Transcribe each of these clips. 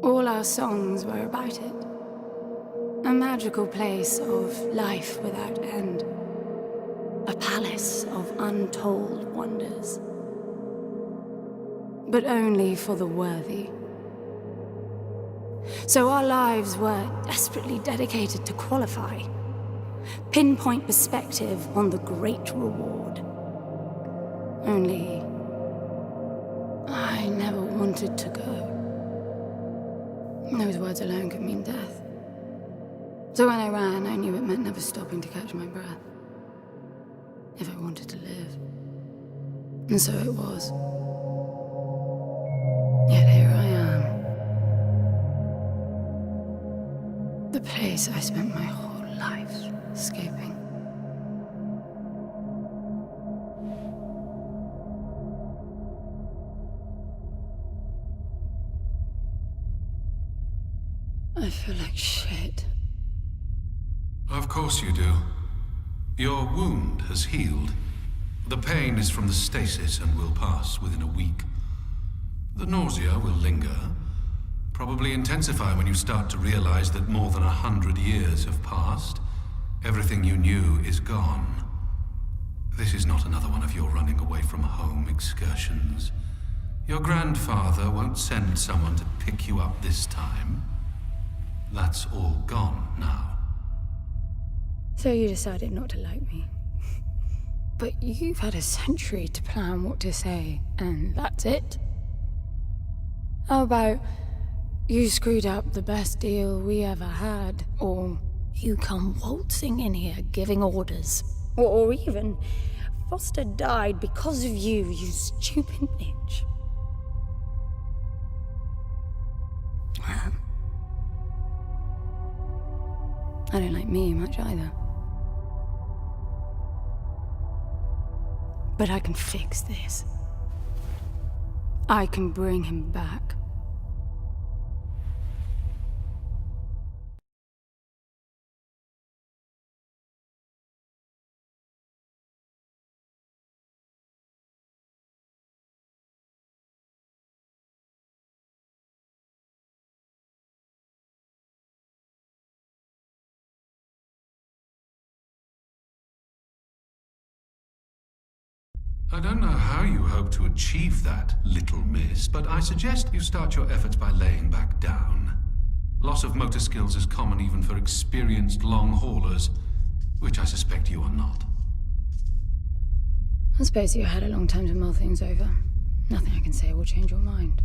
All our songs were about it. A magical place of life without end. A palace of untold wonders. But only for the worthy. So our lives were desperately dedicated to qualify. Pinpoint perspective on the great reward. Only I never wanted to go. Those words alone could mean death. So when I ran, I knew it meant never stopping to catch my breath. If I wanted to live. And so it was. Yet here I am. The place I spent my whole life escaping. I feel like shit. Of course you do. Your wound has healed. The pain is from the stasis and will pass within a week. The nausea will linger, probably intensify when you start to realize that more than 100 years have passed. Everything you knew is gone. This is not another one of your running away from home excursions. Your grandfather won't send someone to pick you up this time. That's all gone now. So you decided not to like me. But you've had a century to plan what to say, and that's it? How about you screwed up the best deal we ever had, or you come waltzing in here giving orders, or even Foster died because of you, you stupid bitch. I don't like me much either. But I can fix this. I can bring him back. I don't know how you hope to achieve that, little miss, but I suggest you start your efforts by laying back down. Loss of motor skills is common even for experienced long haulers, which I suspect you are not. I suppose you had a long time to mull things over. Nothing I can say will change your mind.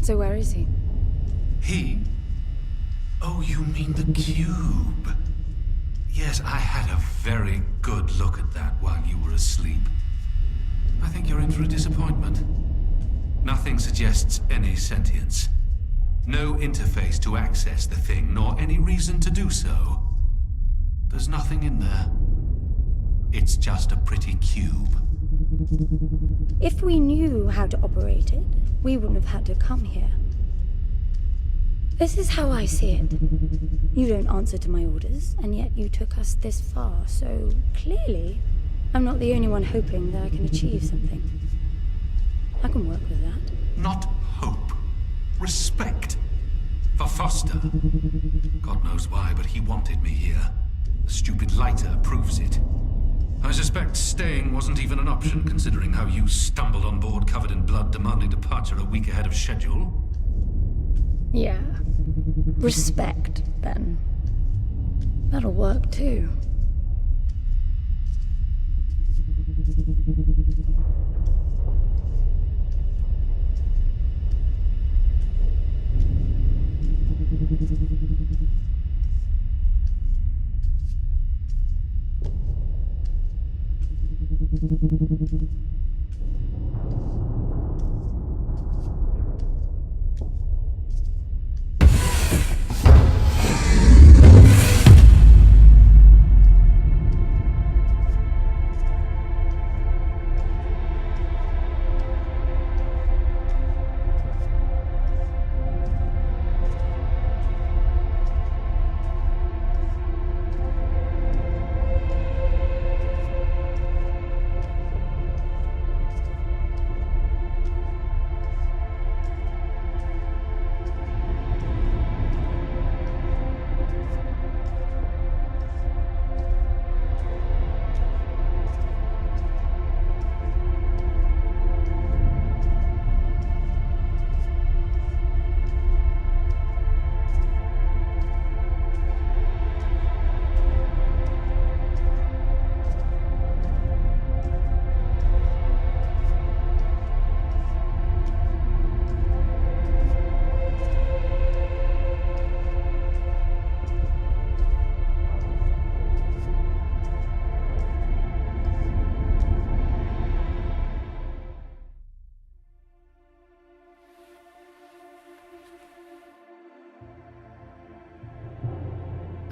So where is he? He? Oh, you mean the cube. Yes, I had a very good look at that while you were asleep. I think you're in for a disappointment. Nothing suggests any sentience. No interface to access the thing, nor any reason to do so. There's nothing in there. It's just a pretty cube. If we knew how to operate it, we wouldn't have had to come here. This is how I see it. You don't answer to my orders, and yet you took us this far, so clearly I'm not the only one hoping that I can achieve something. I can work with that. Not hope. Respect. For Foster. God knows why, but he wanted me here. The stupid lighter proves it. I suspect staying wasn't even an option, considering how you stumbled on board covered in blood, demanding departure a week ahead of schedule. Yeah. Respect, then. That'll work, too.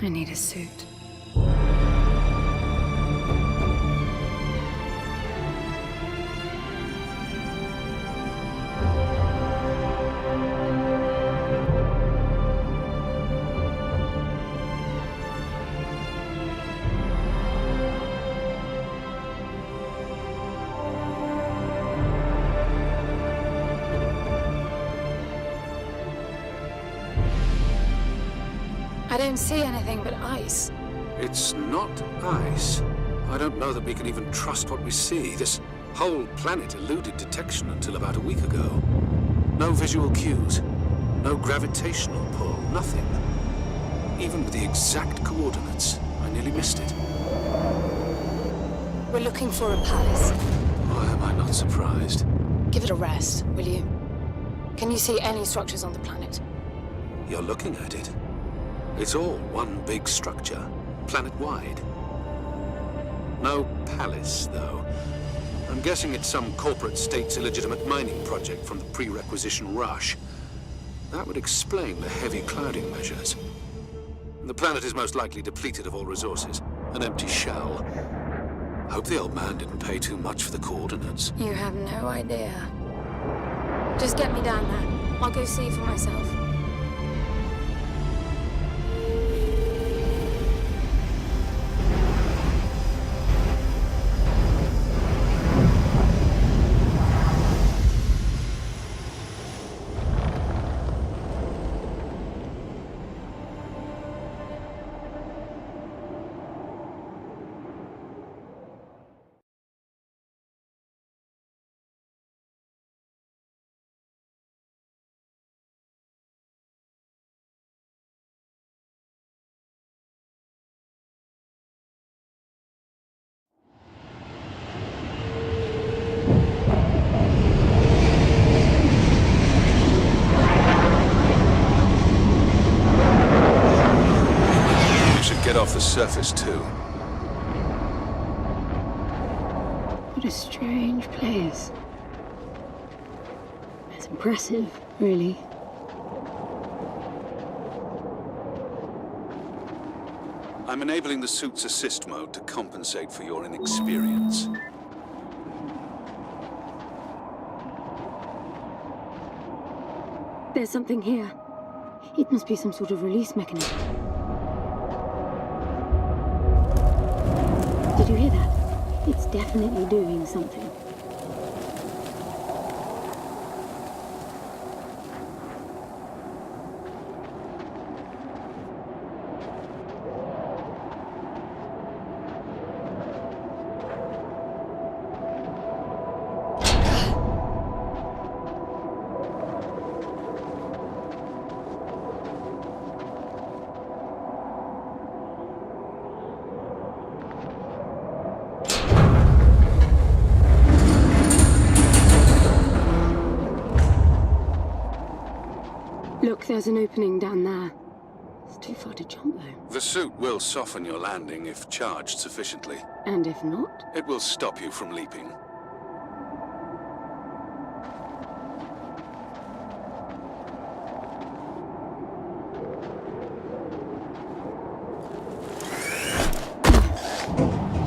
I need a suit. I don't see anything but ice. It's not ice. I don't know that we can even trust what we see. This whole planet eluded detection until about a week ago. No visual cues, no gravitational pull, nothing. Even with the exact coordinates, I nearly missed it. We're looking for a palace. Why am I not surprised? Give it a rest, will you? Can you see any structures on the planet? You're looking at it. It's all one big structure, planet-wide. No palace, though. I'm guessing it's some corporate state's illegitimate mining project from the pre-requisition rush. That would explain the heavy clouding measures. The planet is most likely depleted of all resources, an empty shell. Hope the old man didn't pay too much for the coordinates. You have no idea. Just get me down there. I'll go see for myself. Get off the surface, too. What a strange place. It's impressive, really. I'm enabling the suit's assist mode to compensate for your inexperience. There's something here. It must be some sort of release mechanism. Did you hear that? It's definitely doing something. Look, there's an opening down there. It's too far to jump, though. The suit will soften your landing if charged sufficiently. And if not? It will stop you from leaping.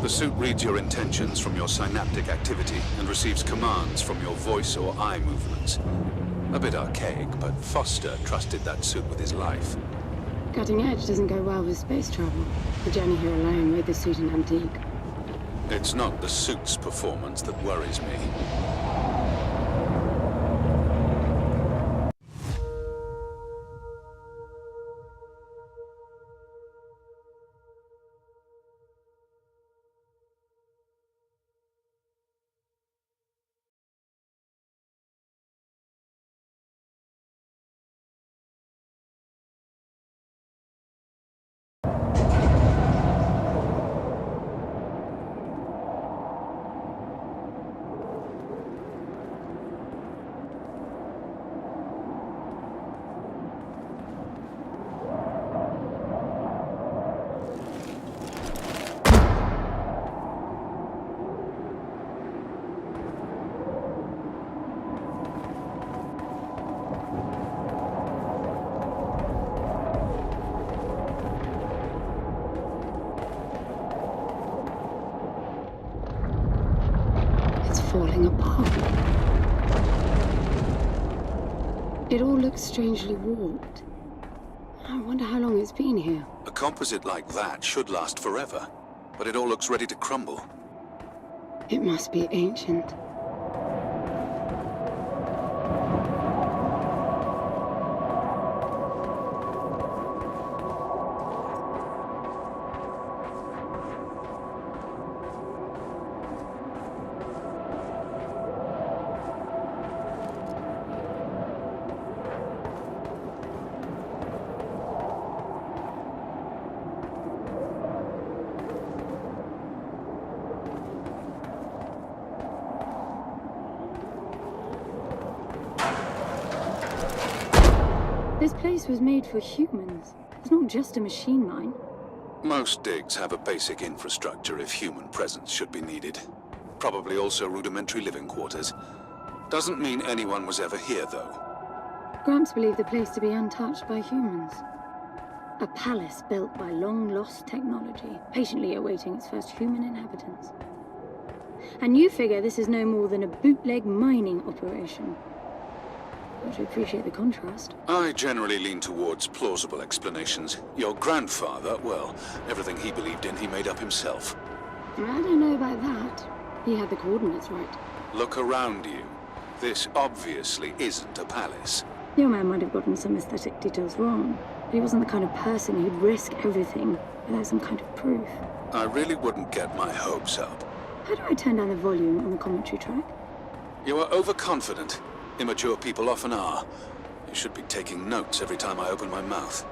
The suit reads your intentions from your synaptic activity and receives commands from your voice or eye movements. A bit archaic, but Foster trusted that suit with his life. Cutting edge doesn't go well with space travel. The journey here alone made the suit an antique. It's not the suit's performance that worries me. Falling apart. It all looks strangely warped. I wonder how long it's been here. A composite like that should last forever, but it all looks ready to crumble. It must be ancient. This place was made for humans. It's not just a machine mine. Most digs have a basic infrastructure if human presence should be needed. Probably also rudimentary living quarters. Doesn't mean anyone was ever here, though. Gramps believed the place to be untouched by humans. A palace built by long-lost technology, patiently awaiting its first human inhabitants. And you figure this is no more than a bootleg mining operation. Got to appreciate the contrast. I generally lean towards plausible explanations. Your grandfather, well, everything he believed in, he made up himself. I don't know about that. He had the coordinates right. Look around you. This obviously isn't a palace. Your man might have gotten some aesthetic details wrong, but he wasn't the kind of person who'd risk everything without some kind of proof. I really wouldn't get my hopes up. How do I turn down the volume on the commentary track? You are overconfident. Immature people often are. You should be taking notes every time I open my mouth.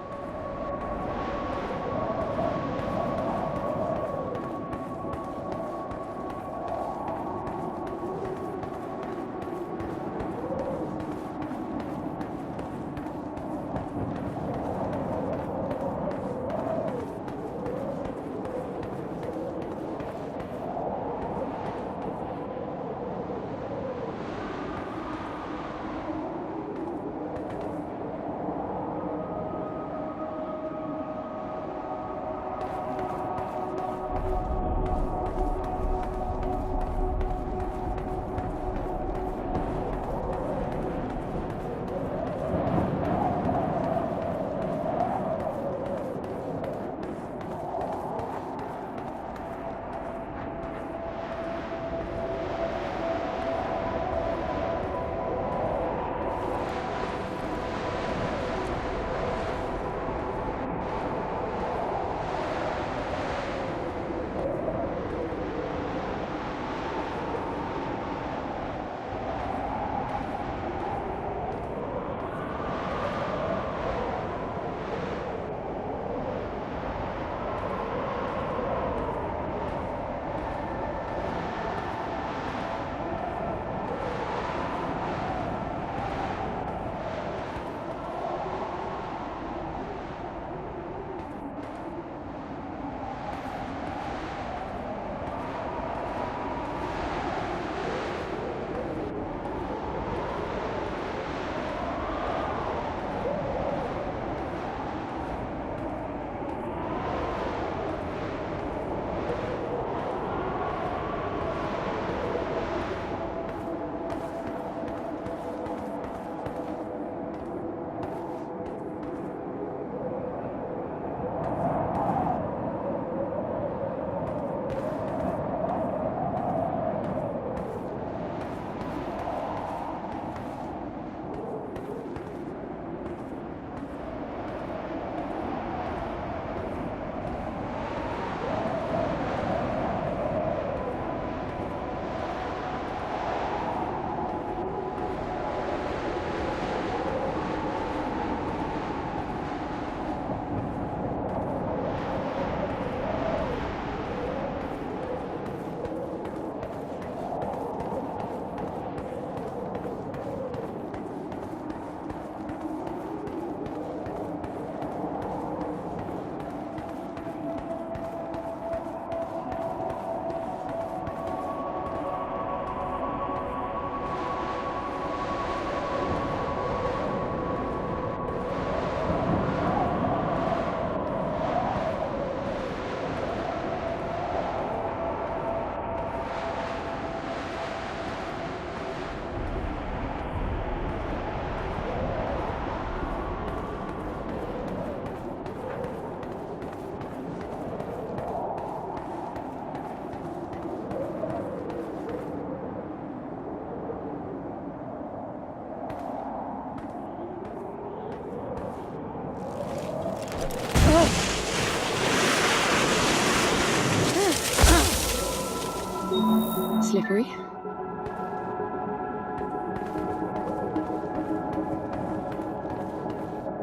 slippery.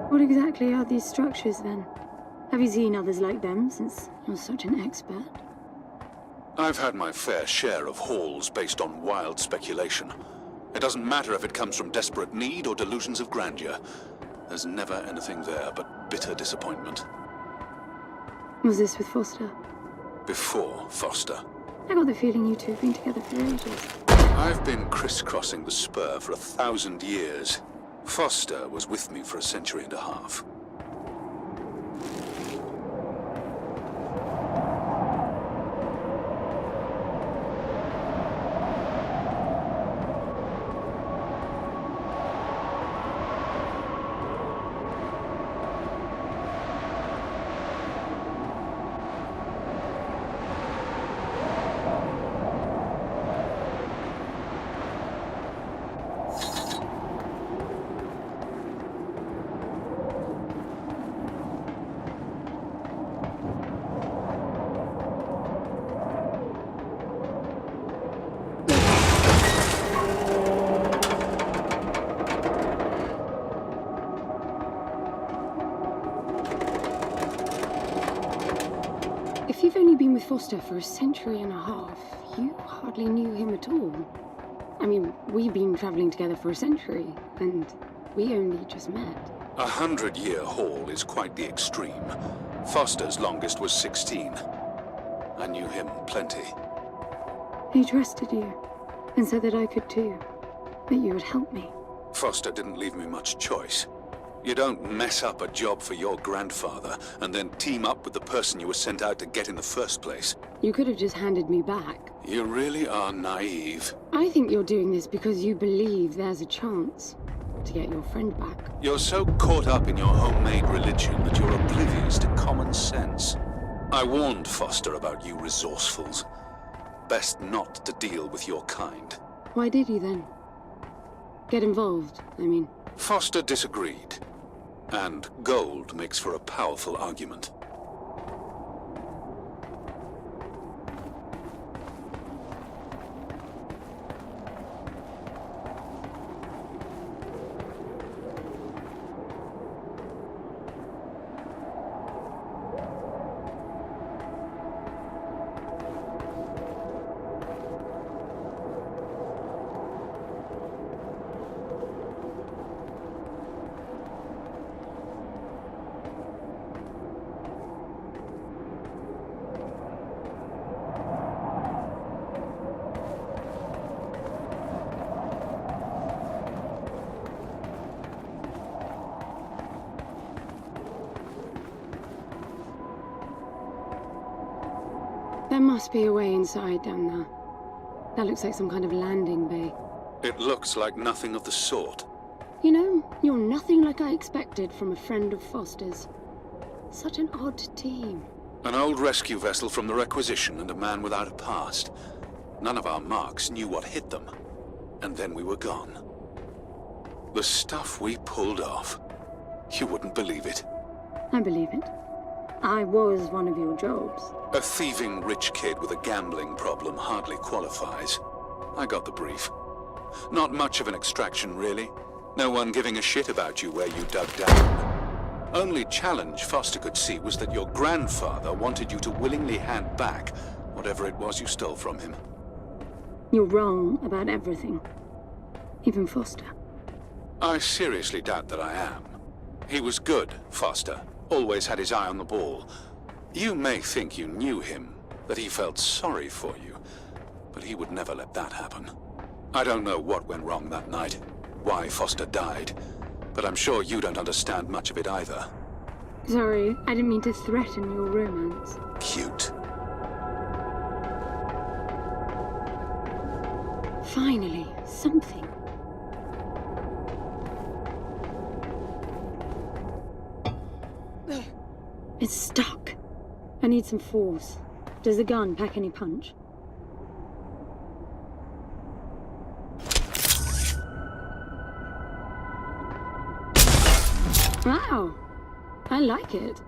What exactly are these structures, then? Have you seen others like them, since you're such an expert? I've had my fair share of hauls based on wild speculation. It doesn't matter if it comes from desperate need or delusions of grandeur. There's never anything there but bitter disappointment. Was this with Foster? Before Foster. I got the feeling you two have been together for ages. I've been crisscrossing the spur for 1,000 years. Foster was with me for 1.5 centuries. If you've only been with Foster for 1.5 centuries, you hardly knew him at all. I mean, we've been traveling together for 1 century, and we only just met. 100-year haul is quite the extreme. Foster's longest was 16. I knew him plenty. He trusted you, and said that I could too, that you would help me. Foster didn't leave me much choice. You don't mess up a job for your grandfather and then team up with the person you were sent out to get in the first place. You could have just handed me back. You really are naive. I think you're doing this because you believe there's a chance to get your friend back. You're so caught up in your homemade religion that you're oblivious to common sense. I warned Foster about you resourcefuls. Best not to deal with your kind. Why did you then? Get involved, I mean. Foster disagreed. And gold makes for a powerful argument. There must be a way inside down there. That looks like some kind of landing bay. It looks like nothing of the sort. You know, you're nothing like I expected from a friend of Foster's. Such an odd team. An old rescue vessel from the Requisition and a man without a past. None of our marks knew what hit them. And then we were gone. The stuff we pulled off. You wouldn't believe it. I believe it. I was one of your jobs. A thieving rich kid with a gambling problem hardly qualifies. I got the brief. Not much of an extraction, really. No one giving a shit about you where you dug down. Only challenge Foster could see was that your grandfather wanted you to willingly hand back whatever it was you stole from him. You're wrong about everything. Even Foster. I seriously doubt that I am. He was good, Foster. Always had his eye on the ball. You may think you knew him, that he felt sorry for you, but he would never let that happen. I don't know what went wrong that night, why Foster died, but I'm sure you don't understand much of it either. Sorry, I didn't mean to threaten your romance. Cute. Finally, something. It's stuck. I need some force. Does the gun pack any punch? Wow. I like it.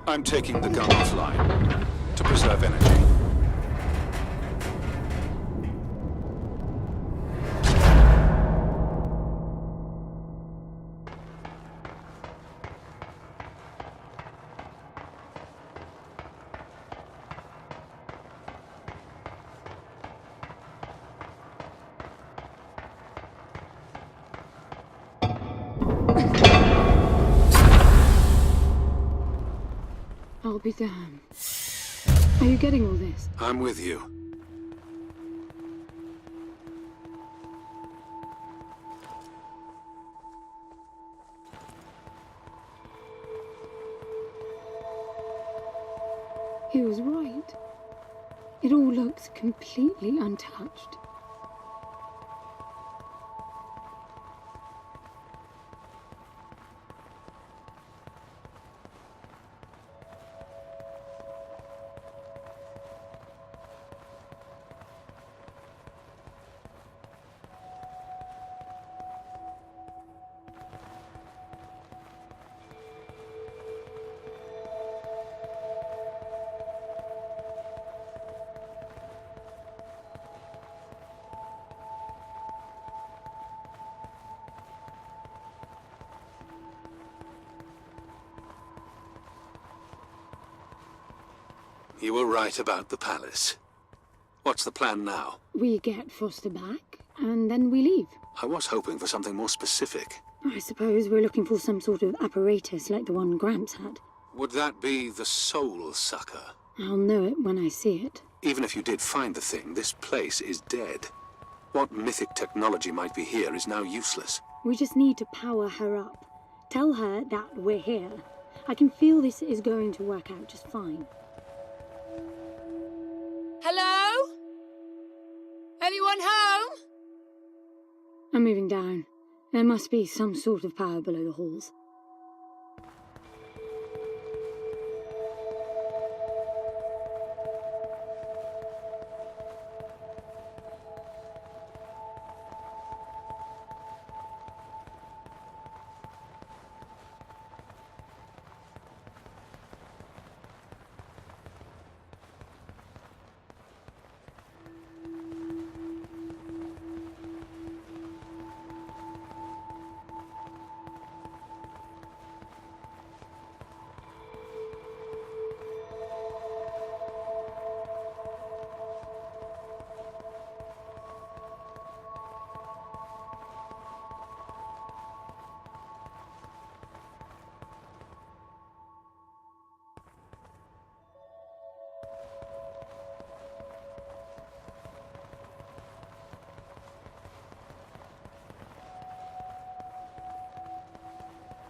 I'm taking the gun offline to preserve energy. be damned. Are you getting all this? I'm with you. He was right. It all looks completely untouched. You were right about the palace. What's the plan now? We get Foster back, and then we leave. I was hoping for something more specific. I suppose we're looking for some sort of apparatus like the one Gramps had. Would that be the Soul Sucker? I'll know it when I see it. Even if you did find the thing, this place is dead. What mythic technology might be here is now useless. We just need to power her up. Tell her that we're here. I can feel this is going to work out just fine. Hello? Anyone home? I'm moving down. There must be some sort of power below the halls.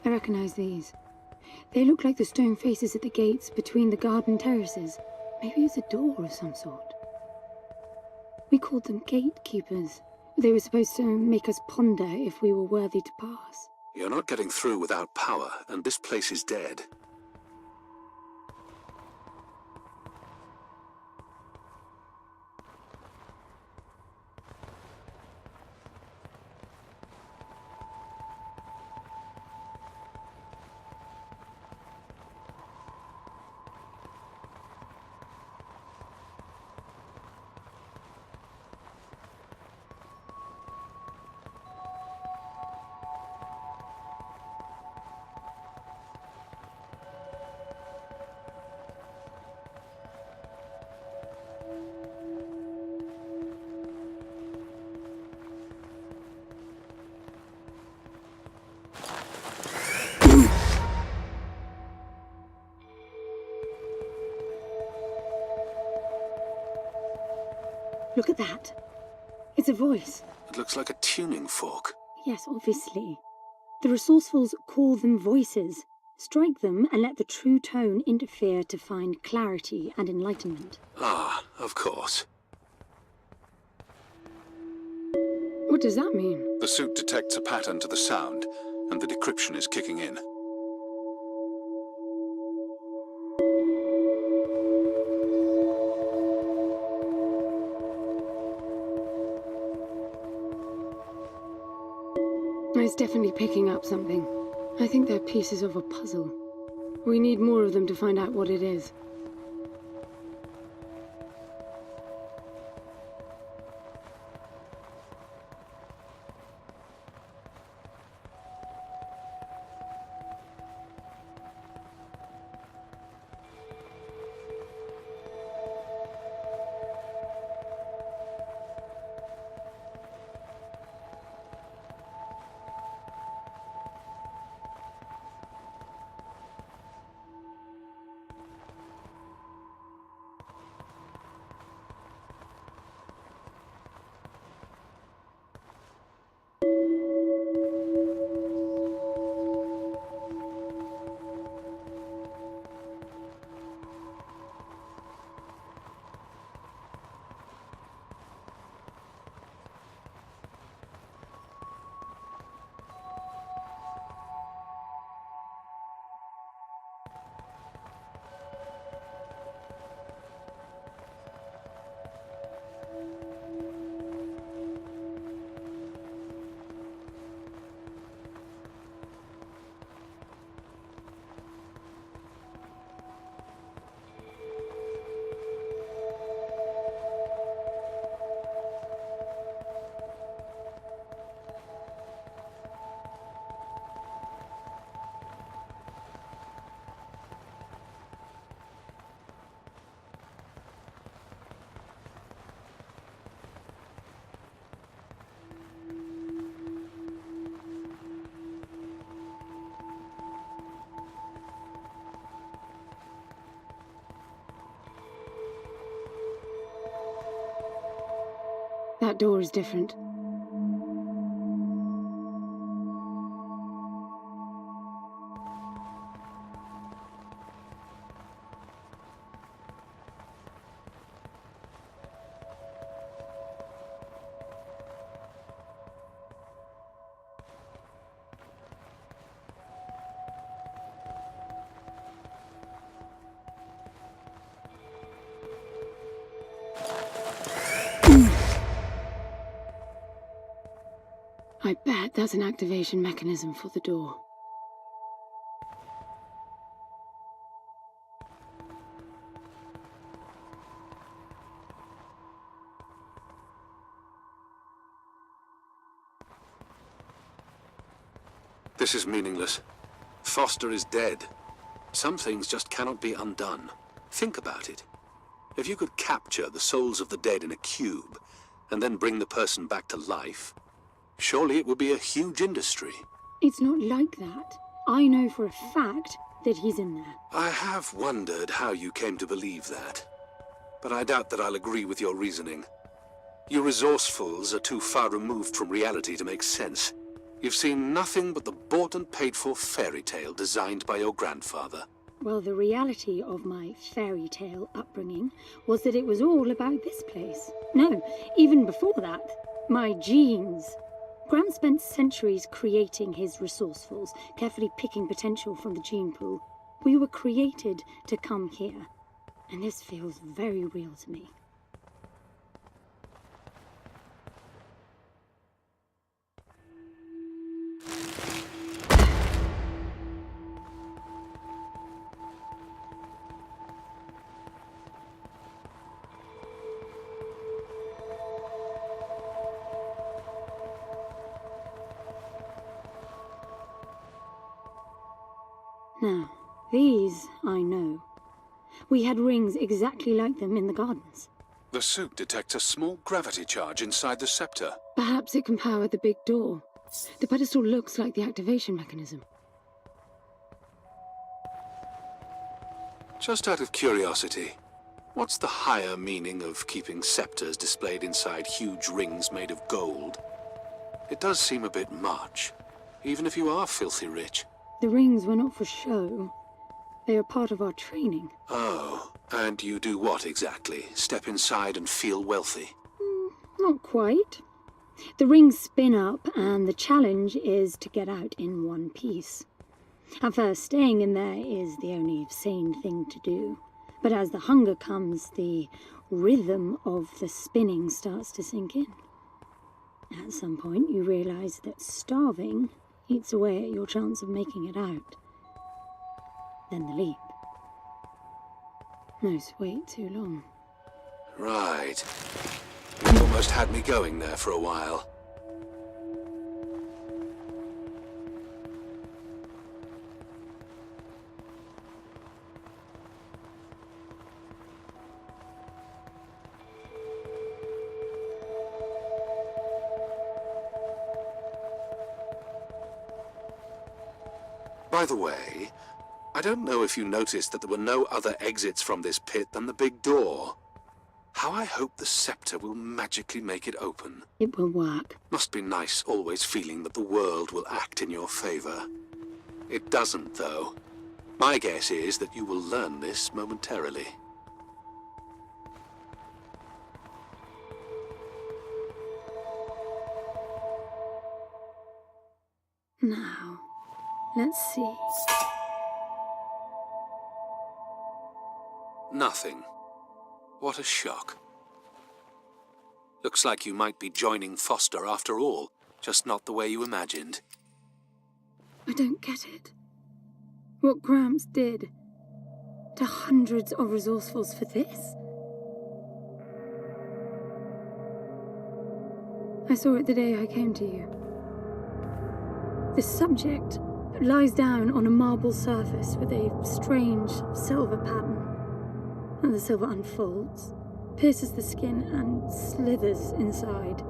I recognize these. They look like the stone faces at the gates between the garden terraces. Maybe it's a door of some sort. We called them gatekeepers. They were supposed to make us ponder if we were worthy to pass. You're not getting through without power, and this place is dead. Look at that. It's a voice. It looks like a tuning fork. Yes, obviously. The resourcefuls call them voices. Strike them and let the true tone interfere to find clarity and enlightenment. Ah, of course. What does that mean? The suit detects a pattern to the sound, and the decryption is kicking in. It's definitely picking up something. I think they're pieces of a puzzle. We need more of them to find out what it is. That door is different. I bet that's an activation mechanism for the door. This is meaningless. Foster is dead. Some things just cannot be undone. Think about it. If you could capture the souls of the dead in a cube, and then bring the person back to life, surely it would be a huge industry. It's not like that. I know for a fact that he's in there. I have wondered how you came to believe that. But I doubt that I'll agree with your reasoning. You resourcefuls are too far removed from reality to make sense. You've seen nothing but the bought and paid for fairy tale designed by your grandfather. Well, the reality of my fairy tale upbringing was that it was all about this place. No, even before that, my genes. Graham spent centuries creating his resourcefuls, carefully picking potential from the gene pool. We were created to come here, and this feels very real to me. Now, these I know. We had rings exactly like them in the gardens. The suit detects a small gravity charge inside the scepter. Perhaps it can power the big door. The pedestal looks like the activation mechanism. Just out of curiosity, what's the higher meaning of keeping scepters displayed inside huge rings made of gold? It does seem a bit much, even if you are filthy rich. The rings were not for show. They are part of our training. Oh, and you do what exactly? Step inside and feel wealthy? Not quite. The rings spin up, and the challenge is to get out in one piece. At first, staying in there is the only sane thing to do. But as the hunger comes, the rhythm of the spinning starts to sink in. At some point, you realize that starving eats away at your chance of making it out. Then the leap. No, wait too long. Right. You almost had me going there for a while. By the way, I don't know if you noticed that there were no other exits from this pit than the big door. How I hope the scepter will magically make it open. It will work. Must be nice always feeling that the world will act in your favor. It doesn't, though. My guess is that you will learn this momentarily. Now, let's see. Nothing. What a shock. Looks like you might be joining Foster after all, just not the way you imagined. I don't get it. What Gramps did to hundreds of resourcefuls for this? I saw it the day I came to you. The subject lies down on a marble surface with a strange silver pattern. And the silver unfolds, pierces the skin, and slithers inside.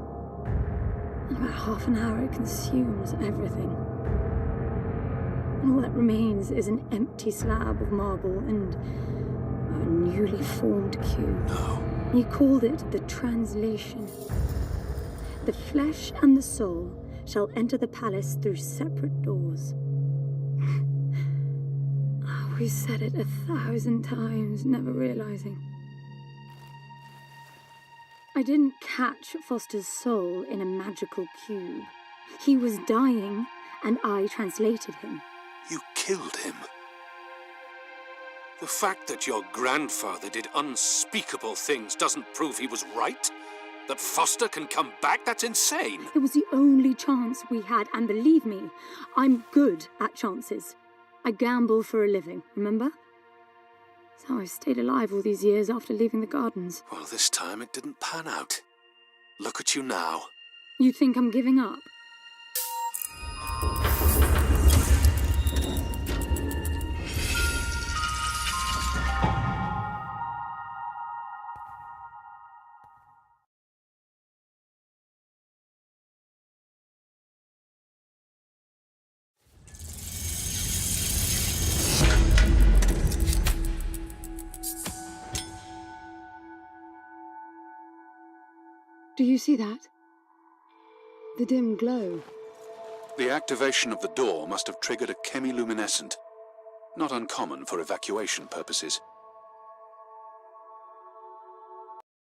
In about half an hour, it consumes everything. And all that remains is an empty slab of marble and a newly formed cube. No. He called it the translation. The flesh and the soul shall enter the palace through separate doors. We said it 1,000 times, never realizing. I didn't catch Foster's soul in a magical cube. He was dying, and I translated him. You killed him. The fact that your grandfather did unspeakable things doesn't prove he was right? That Foster can come back? That's insane! It was the only chance we had, and believe me, I'm good at chances. I gamble for a living, remember? That's how I stayed alive all these years after leaving the gardens. Well, this time it didn't pan out. Look at you now. You think I'm giving up? Do you see that? The dim glow. The activation of the door must have triggered a chemiluminescent. Not uncommon for evacuation purposes.